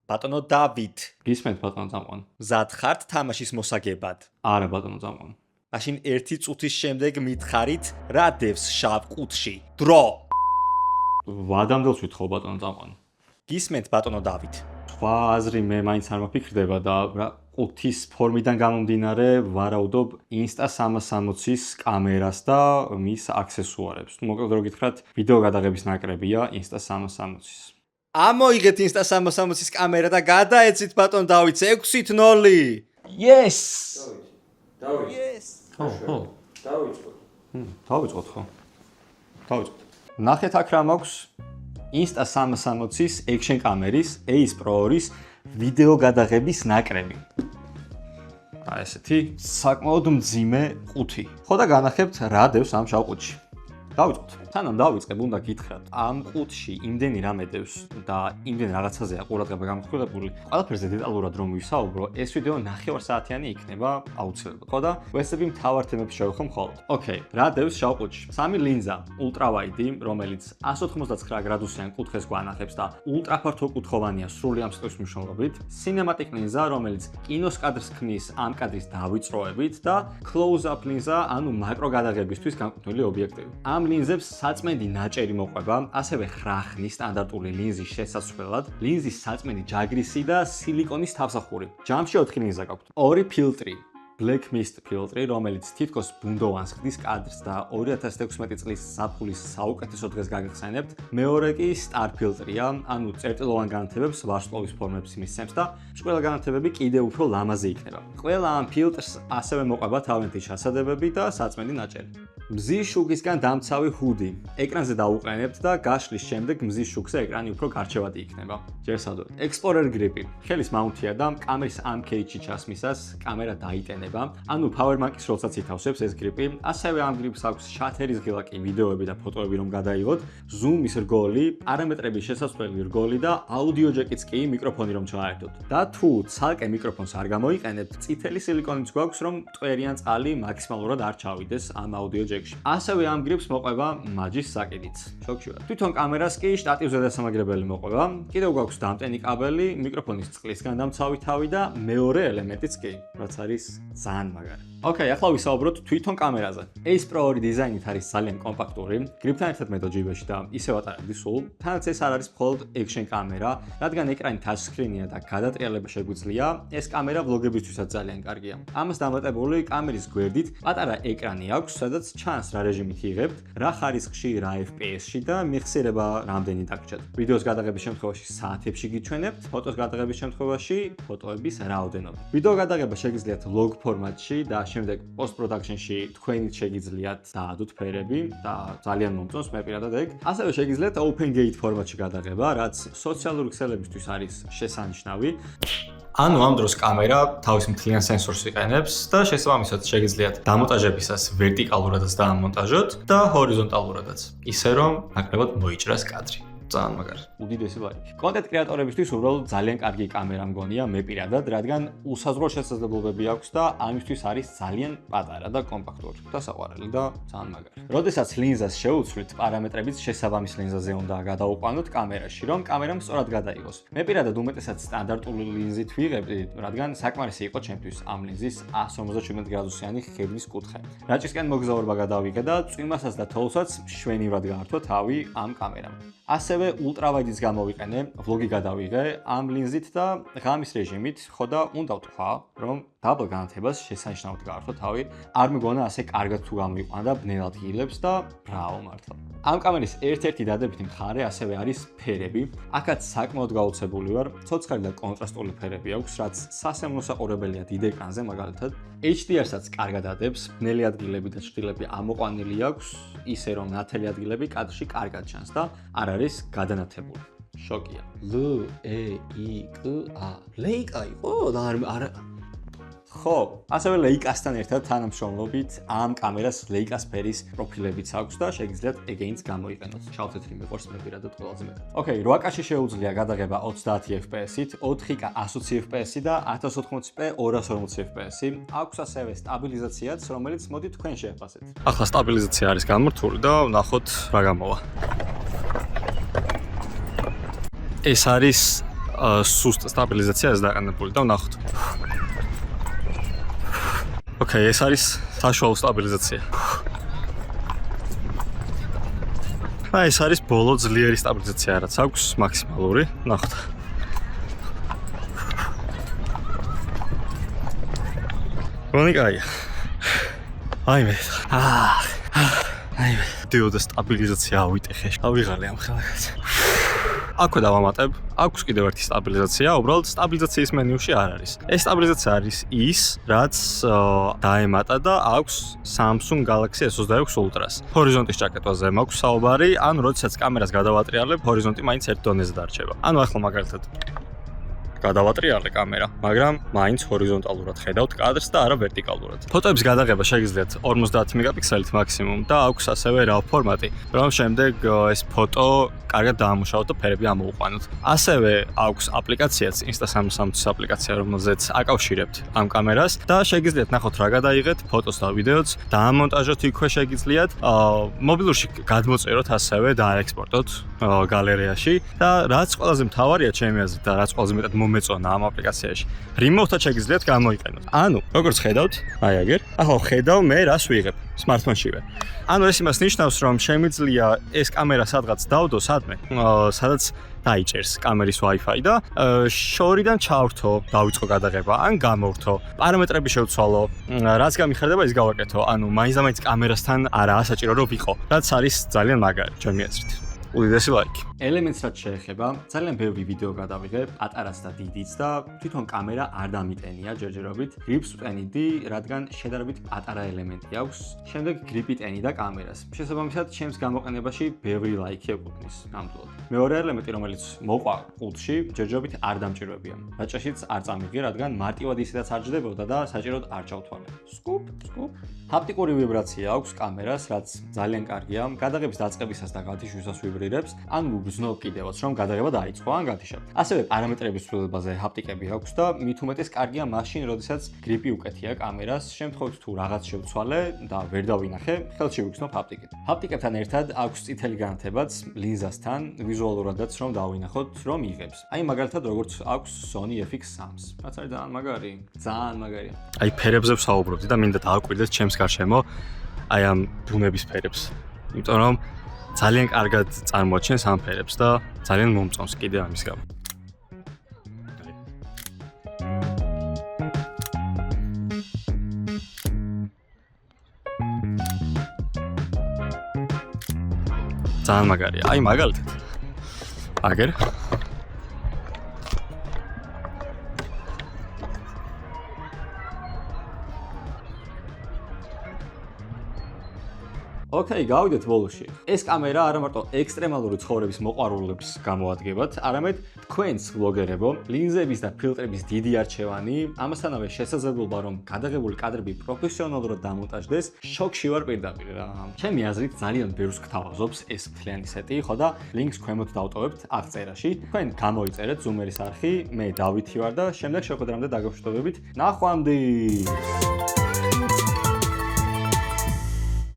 ბატონო დავით, გისმენთ ბატონო წამყვან. მზად ხართ თამაშის მოსაგებად? არა ბატონო წამყვან. მაშინ ერთი წუთის შემდეგ მითხარით რა დევს შავ ყუთში? დრო. ვადამდელს ვითხოვ ბატონო წამყვან. გისმენთ ბატონო დავით. სხვა აზრი მე მაინც არ მაფიქრდება და რა ყუთის ფორმიდან გამომდინარე ვარაუდობ Insta 360-ის კამერას და მის აქსესუარებს. მოკლედ რო გითხრათ, ვიდეო გადაღების ნაკრებია Insta 360-ის. ამოიღეთ Insta 360-ის კამერა და გადაეცით ბატონ დავითს 6-0. Yes! დავით. Yes. ხო. დავიწყოთ. დავიწყოთ ხო. დავიწყოთ. ნახეთ აქ რა მაქვს Insta 360-ის Action კამერის Ace Pro-ის ვიდეო გადაღების ნაკრები. აი ესეთი საკმაოდ მძიმე ყუთი. ხო და განახებთ რა დევს ამ შავ ყუთში. დავიწყოთ. სანამ დავიწყებ, უნდა გითხრათ, ამ ყუთში იმდენი რამე დევს და იმდენ რაღაცაზეა ყურადღება გამახვილებული. ყველაფერზე დეტალურად რომ ვისაუბრო, ეს ვიდეო 9 საათიანი იქნება აუცილებლად. ხო და ვესები მთავარ თემებს შევეხო მხოლოდ. ოკეი, რა დევს შავ ყუთში? 3 ლინზა, ultrawide, რომელიც 189 გრადუსიან კუთხეს გვანახებს და ულტრაფართო კუთხოვანია სრული ამ სიტყვის მნიშვნელობით. Cinematic ლინზა, რომელიც კინოს კადრს ქმნის ამ კადრის დავიწროებით და close-up ლინზა, ანუ მაკრო გადაღებისთვის განკუთვნილი ობიექტივი. ამ ლინზებს საწმენდი ნაჭერი მოყვება, ასევე ხრახნის სტანდარტული ლინზის შესასვლელად, ლინზის საწმენდი ჯაგრისი და სილიკონის თავსახური. ჯამში 4 ლინზა გაქვთ. 2 ფილტრი, Black Mist ფილტრი, რომელიც თითქოს ბუნდოვანს ხდის კადრს და 2016 წლის ზაფხულის საუკეთესო დღეს გაგახსენებთ. მეორე კი Star ფილტრია, ანუ წერტილოვან განათებებს ვარსკვლავის ფორმებს მისცემს და ყველა განათებები კიდევ უფრო ლამაზი იქნება. ყველა ამ ფილტრს ასევე მოყვება თავიანთი ჩასადებები და საწმენდი ნაჭერი. მზის შუქისგან დამცავი ჰუდი. ეკრანზე დაუყენებთ და გაშლის შემდეგ მზის შუქზე ეკრანი უფრო გარჩევადი იქნება. ჯერსადო. Explorer grip-ი. ხელის მაუნტია და კამერის ამ кейჯში ჩასმისას კამერა დაიტენება. ანუ power bank-ის როლსაც ითავსებს ეს grip-ი. ასევე ამ grip-ს აქვს შათერის ღილაკი ვიდეოები და ფოტოები რომ გადაიღოთ, zoom-ის რგოლი, პარამეტრების შესასვლელი რგოლი და audio jack-იც კი მიკროფონი რომ ჩაერთოთ. და თუ ცალკე მიკროფონს არ გამოიყენებთ, წითელი სილიკონიც გვაქვს რომ ტყვერიან წყალი მაქსიმალურად არ ჩავიდეს ამ audio jack-ში. ასევე ამ grip-ს მოყვება მაჯის საკიდიც. შოქშუა. თვითონ კამერას კი შტატივზე დასამაგრებელი მოყვება. კიდევ გვაქვს დამტენი კაბელი, მიკროფონის წყლისგან დამცავი თავი და მეორე ელემენტიც კი, რაც არის ძალიან მაგარი. ოკეი, ახლა ვისაუბროთ თვითონ კამერაზე. Ace Pro-ი დიზაინით არის ძალიან კომპაქტური, grip-თან ერთად მეტო ჯიბეში და ისევ ატარებდი სულ. თანაც ეს არ არის მხოლოდ action კამერა, რადგან ეკრანი touchscreen-ია და გადატრიალება შეგვიძლია, ეს კამერა ვლოგებისთვისაც ძალიან კარგია. ამას დამატებული კამერის გვერდით პატარა ეკრანი აქვს, სადაც ჩანს რა რეჟიმით იღებთ, რა ხარისხში, რა FPS-ში და მიხსირება რამდენი დაგჭირთ. ვიდეოს გადაღების შემთხვევაში საათებში გიჩვენებთ, ფოტოს გადაღების შემთხვევაში ფოტოების რაოდენობა. ვიდეო გადაღება შეგიძლიათ vlog ფორმატში და შემდეგ post-production-ში თქვენით შეგიძლიათ დაადოთ ფერები და ძალიან მომწონს მე პირადად ეგ. ასევე შეგიძლიათ open gate ფორმატში გადაღება, რაც სოციალური ქსელებისთვის არის შესანიშნავი. ანუ ამ დროს კამერა თავის მთლიან სენსორს იყენებს და შესაბამისად შეგიძლიათ დამონტაჟებისას ვერტიკალურადაც დაამონტაჟოთ და ჰორიზონტალურადაც, ისე რომ ნაკლებად მოიჭრას კადრი. ძალიან მაგარი. უდიდესი ლაიქი. კონტენტ კრეატორებისთვის უბრალოდ ძალიან კარგი კამერა მგონია მე პირადად, რადგან უსაზღვრო შესაძლებლობები აქვს და ამისთვის არის ძალიან პატარა და კომპაქტური და საყვარელი და ძალიან მაგარი. როდესაც ლინზას შეუცვლით, პარამეტრებიც შესაბამის ლინზაზე უნდა გადაუყვანოთ კამერაში, რომ კამერამ სწორად გადაიღოს. მე პირადად უმეტესად სტანდარტული ლინზით ვიღებდი, რადგან საკმარისი იყო ჩემთვის ამ ლინზის 157 გრადუსიანი ხედვის კუთხე. რაჭისკენ მოგზაურობა გადავიღე და წვიმასაც და თოვლსაც მშვენივრად გაართვა თავი ამ კამერამ. ასევე ultrawide-ს გამოვიყენე, vlog-ი გადავიღე ამ ლინზით და ღამის რეჟიმით, ხო და უნდა ვთქვა, რომ დაბალ განათებას შესანიშნავად გაართვა თავი. არ მეგონა ასე კარგად თუ გამოიყვანა და ბნელად ღილებს და ბრავო მართლა. ამ კამერის ერთ-ერთი დადებითი მხარე ასევე არის ფერები. აქაც საკმაოდ გაოცებული ვარ, ცოცხალი და კონტრასტული ფერები აქვს, რაც სასემოსაყურებელია დიდ ეკრანზე მაგალითად. HDR-საც კარგად ადებს, ბნელი ადგილები და ჭრილები ამოყვანილი აქვს, ისე რომ ნათელი ადგილები კადრში კარგად ჩანს და არ არის გადანათებული. შოკია. L-E-I-K-A. ლეიკა იყო და არ ხო, ასევე ლეიკასთან ერთად თანამშრომლობით ამ კამერას ლეიკას ფერის პროფილებიც აქვს და შეგიძლიათ ეგეინც გამოიყენოთ. შავ-თეთრი მიყვარს მე პირადად ყველაზე მეტად. ოკეი, 8K-ში შეუძლია გადაღება 30 FPS-ით, 4K 120 FPS-ი და 1080p 240 FPS-ი. აქვს ასევე სტაბილიზაციაც, რომელიც მოდით თქვენ შეაფასეთ. ახლა სტაბილიზაცია არის გამორთული და ვნახოთ რა გამოვა. ეს არის სუსტ სტაბილიზაციას დაყენებული და ვნახოთ. ოკეი, ეს არის საშუალო სტაბილიზაცია. ეს არის ბოლო ძლიერი სტაბილიზაცია, რაც აქვს მაქსიმალური. ვნახოთ. მონიკაია. აიმე. აიმე. დიოდა სტაბილიზაცია ავიტეხე. ავიღალე ამ ხელს. აქვე დავამატებ. აქვს კიდევ ერთი სტაბილიზაცია, უბრალოდ სტაბილიზაციის მენიუში არ არის. ეს სტაბილიზაცია არის ის, რაც დაემატა და აქვს Samsung Galaxy S26 Ultra-ს. ჰორიზონტის ჭაკეტვაზე მაქვს საუბარი, ანუ როდესაც კამერას გადავატრიალებ, ჰორიზონტი მაინც ერთ დონეზე დარჩება. ანუ ახლა მაგალითად გადავატრიალე კამერა, მაგრამ მაინც ჰორიზონტალურად ხედავთ კადრს და არა ვერტიკალურად. ფოტოების გადაღება შეგიძლიათ 50 მეგაპიქსელით მაქსიმუმ და აქვს ასევე RAW ფორმატი, რომ შემდეგ ეს ფოტო კარგად დაამუშავოთ და ფერები ამოუყვანოთ. ასევე აქვს აპლიკაციაც, Insta360 აპლიკაცია, რომელზეც აკავშირებთ ამ კამერას და შეგიძლიათ ნახოთ რა გადაიღეთ, ფოტოს და ვიდეოც, დაამონტაჟოთ იქვე შეგიძლიათ, მობილურში გადმოწეროთ ასევე და აექსპორტოთ გალერეაში და რაც ყველაზე მთავარია ჩემი აზრით და რაც ყველაზე მეტად მომეწონა ამ აპლიკაციაში, remote-ად შეგიძლიათ გამოიყენოთ. ანუ, როგორც ხედავთ, აი აგერ, ახლა ხედავ მე რას ვიღებ smartphone-შივე. ანუ ეს იმას ნიშნავს, რომ შემიძლია ეს კამერა სადღაც დავდო სადმე, სადაც დაიჭერს კამერის Wi-Fi და შორიდან ჩავრთო, დავიწყო გადაღება, ან გამოვრთო. პარამეტრები შევცვალო, რაც გამიხარდება ის გავაკეთო. ანუ მაინც კამერასთან არაა საჭირო რომ ვიყო, რაც არის ძალიან მაგარი, ჩემი აზრით. უდიდესი ლაიქი. ელემენტს რაც შეეხება, ძალიან ბევრი ვიდეო გადავიღე, პატარაც და დიდიც და თვითონ კამერა არ დამიტენია ჯერჯერობით. გრიპს ვტენიდი, რადგან შედარებით პატარა ელემენტი აქვს. შემდეგ გრიპი ტენიდა კამერას. შესაბამისად, ჩემს გამოყენებაში ბევრი ლაიქი ეკუთვნის ნამდვილად. მეორე ელემენტი, რომელიც მოყვა ყუთში, ჯერჯერობით არ დამჭირვებია. რაჭაშიც არ წამიღე, რადგან მარტივად ისედაც არ ჯდებოდა და საჭიროდ არ ჩავთვალე. სკუპ. ჰაპტიკური ვიბრაცია აქვს კამერას, რაც ძალიან კარგია. გადაღების დაწყებისას და გათიშვისას ვიბრირებს, ან გრძნობ კიდევაც, რომ გადაღება დაიწყო ან გათიშა. ასევე პარამეტრების ცვლილებაზე ჰაპტიკები აქვს და მით უმეტეს კარგია მაშინ, როდესაც გრიპი უკეთია კამერას, შემთხვევით თუ რაღაც შევცვალე და ვერ დავინახე, ხელში ვიგრძნობ ჰაპტიკით. ჰაპტიკებთან ერთად აქვს წითელი განათებაც ლინზასთან, ვიზუალურადაც რომ დავინახოთ, რომ იღებს. აი მაგალითად როგორც აქვს Sony FX3-ს. რაც არის ძალიან მაგარი, ძალიან მაგარია. აი ფერებზე ვსაუბრობდი და მინდა დააკვირდეთ ჩემს გარშემო აი ამ ბუნების ფერებს. იმიტომ რომ ძალიან კარგად წარმოაჩენს ამ ფერებს და ძალიან მომწონს კიდევ ამის გამო. ძალიან მაგარია. აი მაგალითად. აგერ ოკეი, გავიდეთ ბოლოში. ეს კამერა არა მარტო ექსტრემალური ცხოვრების მოყვარულებს გამოადგებათ, არამედ თქვენს ბლოგერებო, ლინზების და ფილტრების დიდი არჩევანი, ამასთანავე შესაძლებლობა, რომ გადაღებული კადრები პროფესიონალურად დამონტაჟდეს, შოკში ვარ პირდაპირ რა. ჩემი აზრით ძალიან ბევრს გთავაზობს ეს მთლიანი სეტი, ხო და ლინკს ქვემოთ დავტოვებთ აღწერაში. თქვენ გამოიწერეთ ზუმერის არხი, მე დავითი ვარ და შემდეგ შეხვედრამდე დაგაშვებებით. ნახვამდის.